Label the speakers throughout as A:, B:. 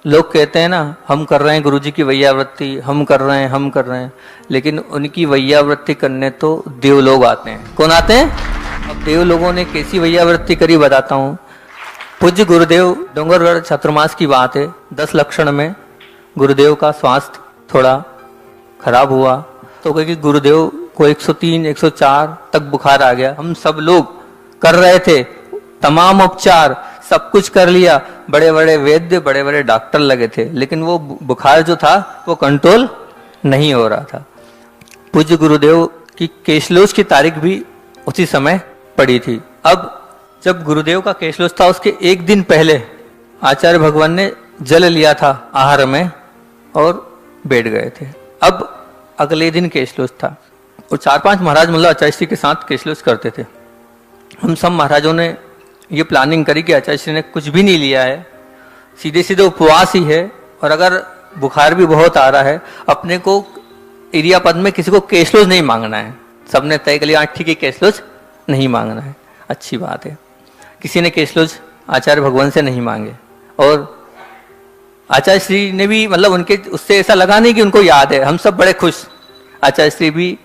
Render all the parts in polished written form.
A: लोग कहते हैं ना, हम कर रहे हैं गुरुजी की वैयावृत्ति, हम कर रहे हैं, हम कर रहे हैं, लेकिन उनकी वैयावृत्ति करने तो देव लोग आते हैं। कौन आते हैं? अब देव लोगों ने कैसी वैयावृत्ति करी बताता हूँ। पूज्य गुरुदेव, डोंगरगढ़ चातुर्मास की बात है, 10 लक्षण में गुरुदेव का स्वास्थ्य थोड़ा खराब हुआ, तो क्योंकि गुरुदेव को 103, 104 तक बुखार आ गया। हम सब लोग कर रहे थे तमाम उपचार, सब कुछ कर लिया, बड़े बड़े वैद्य, बड़े बड़े डॉक्टर लगे थे, लेकिन वो बुखार जो था वो कंट्रोल नहीं हो रहा था। पूज्य गुरुदेव की केशलोच की तारीख भी उसी समय पड़ी थी। अब जब गुरुदेव का केशलोच था, उसके एक दिन पहले आचार्य भगवान ने जल लिया था आहार में और बैठ गए थे। अब अगले दिन केशलोच था और 4-5 महाराज मतलब आचार्य श्री के साथ केशलोच करते थे। हम सब महाराजों ने ये प्लानिंग करी कि आचार्य श्री ने कुछ भी नहीं लिया है, सीधे सीधे उपवास ही है, और अगर बुखार भी बहुत आ रहा है, अपने को एरिया पद में किसी को केशलोच नहीं मांगना है। सबने तय कर लिया ठीक है, केशलोच नहीं मांगना है, अच्छी बात है। किसी ने केशलोच आचार्य भगवान से नहीं मांगे, और आचार्य श्री ने भी मतलब उनके उससे ऐसा लगा नहीं कि उनको याद है। हम सब बड़े खुश, आचार्य श्री भी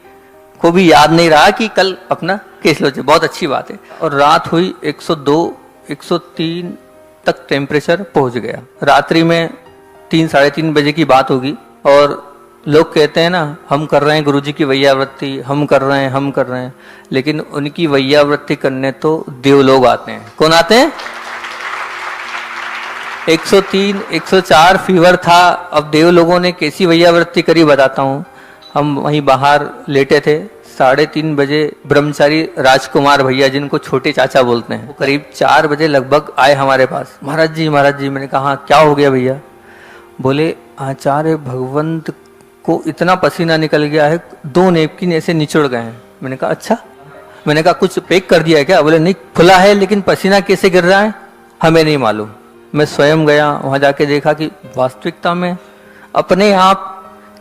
A: को भी याद नहीं रहा कि कल अपना केशलोच है, बहुत अच्छी बात है। और रात हुई 102, 103 तक टेम्परेचर पहुंच गया। रात्रि में 3, साढ़े 3 बजे की बात होगी, और लोग कहते हैं ना, हम कर रहे हैं गुरुजी की वैयावृत्ति, हम कर रहे हैं, हम कर रहे हैं, लेकिन उनकी वैयावृत्ति करने तो देव लोग आते हैं। कौन आते हैं? 103, 104 फीवर था। अब देव लोगों ने कैसी वैयावृत्ति करी बताता हूँ। हम वहीं बाहर लेटे थे, 3:30 बजे ब्रह्मचारी राजकुमार भैया, जिनको छोटे चाचा बोलते हैं, वो करीब 4 बजे लगभग आए हमारे पास। महाराज जी, महाराज जी। मैंने कहा क्या हो गया भैया? बोले आचार्य भगवंत को इतना पसीना निकल गया है, 2 नेपकिन ऐसे निचुड़ गए हैं। मैंने कहा अच्छा। मैंने कहा कुछ पैक कर दिया है क्या? बोले नहीं, खुला है, लेकिन पसीना कैसे गिर रहा है हमें नहीं मालूम। मैं स्वयं गया, वहां जाके देखा कि वास्तविकता में अपने आप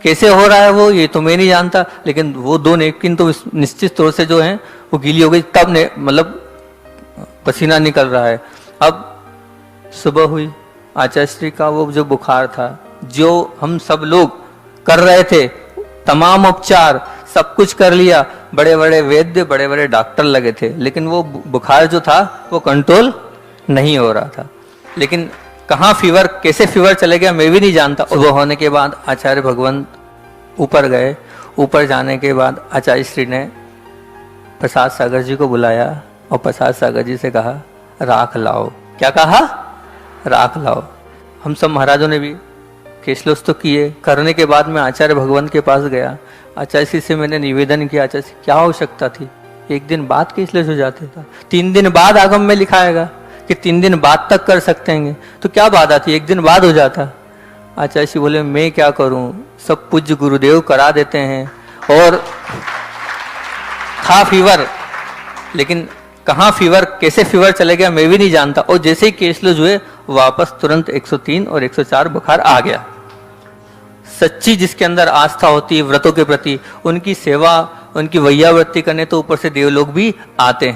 A: कैसे हो रहा है वो, ये तो मैं नहीं जानता, लेकिन वो 2 नेपकिन तो निश्चित तौर से जो है वो गीली हो गई, तब ने मतलब पसीना निकल रहा है। अब सुबह हुई, आचार्य श्री का वो जो बुखार था, जो हम सब लोग कर रहे थे तमाम उपचार, सब कुछ कर लिया, बड़े बड़े वैद्य, बड़े बड़े डॉक्टर लगे थे, लेकिन वो बुखार जो था वो कंट्रोल नहीं हो रहा था। लेकिन कहाँ फीवर, कैसे फीवर चले गया मैं भी नहीं जानता। सुबह होने के बाद आचार्य भगवंत ऊपर गए। ऊपर जाने के बाद आचार्य श्री ने प्रसाद सागर जी को बुलाया और प्रसाद सागर जी से कहा राख लाओ। क्या कहा? राख लाओ। हम सब महाराजों ने भी केशलोच तो किए। करने के बाद मैं आचार्य भगवंत के पास गया। आचार्य श्री से मैंने निवेदन किया, आचार्य श्री क्या आवश्यकता थी, 1 दिन बाद केशलोच हो जाते था, 3 दिन बाद आगम में लिखा आएगा कि 3 दिन बाद तक कर सकते हैं, तो क्या बात आती, 1 दिन बाद हो जाता। आचार्य श्री बोले मैं क्या करूं, सब पूज्य गुरुदेव करा देते हैं। और था फीवर, लेकिन कहाँ फीवर, कैसे फीवर चले गया मैं भी नहीं जानता। और जैसे ही केशलोच हुए, वापस तुरंत 103 और 104 बुखार आ गया। सच्ची जिसके अंदर आस्था होती है व्रतों के प्रति, उनकी सेवा, उनकी वैयावृत्ति करने तो ऊपर से देव लोग भी आते हैं।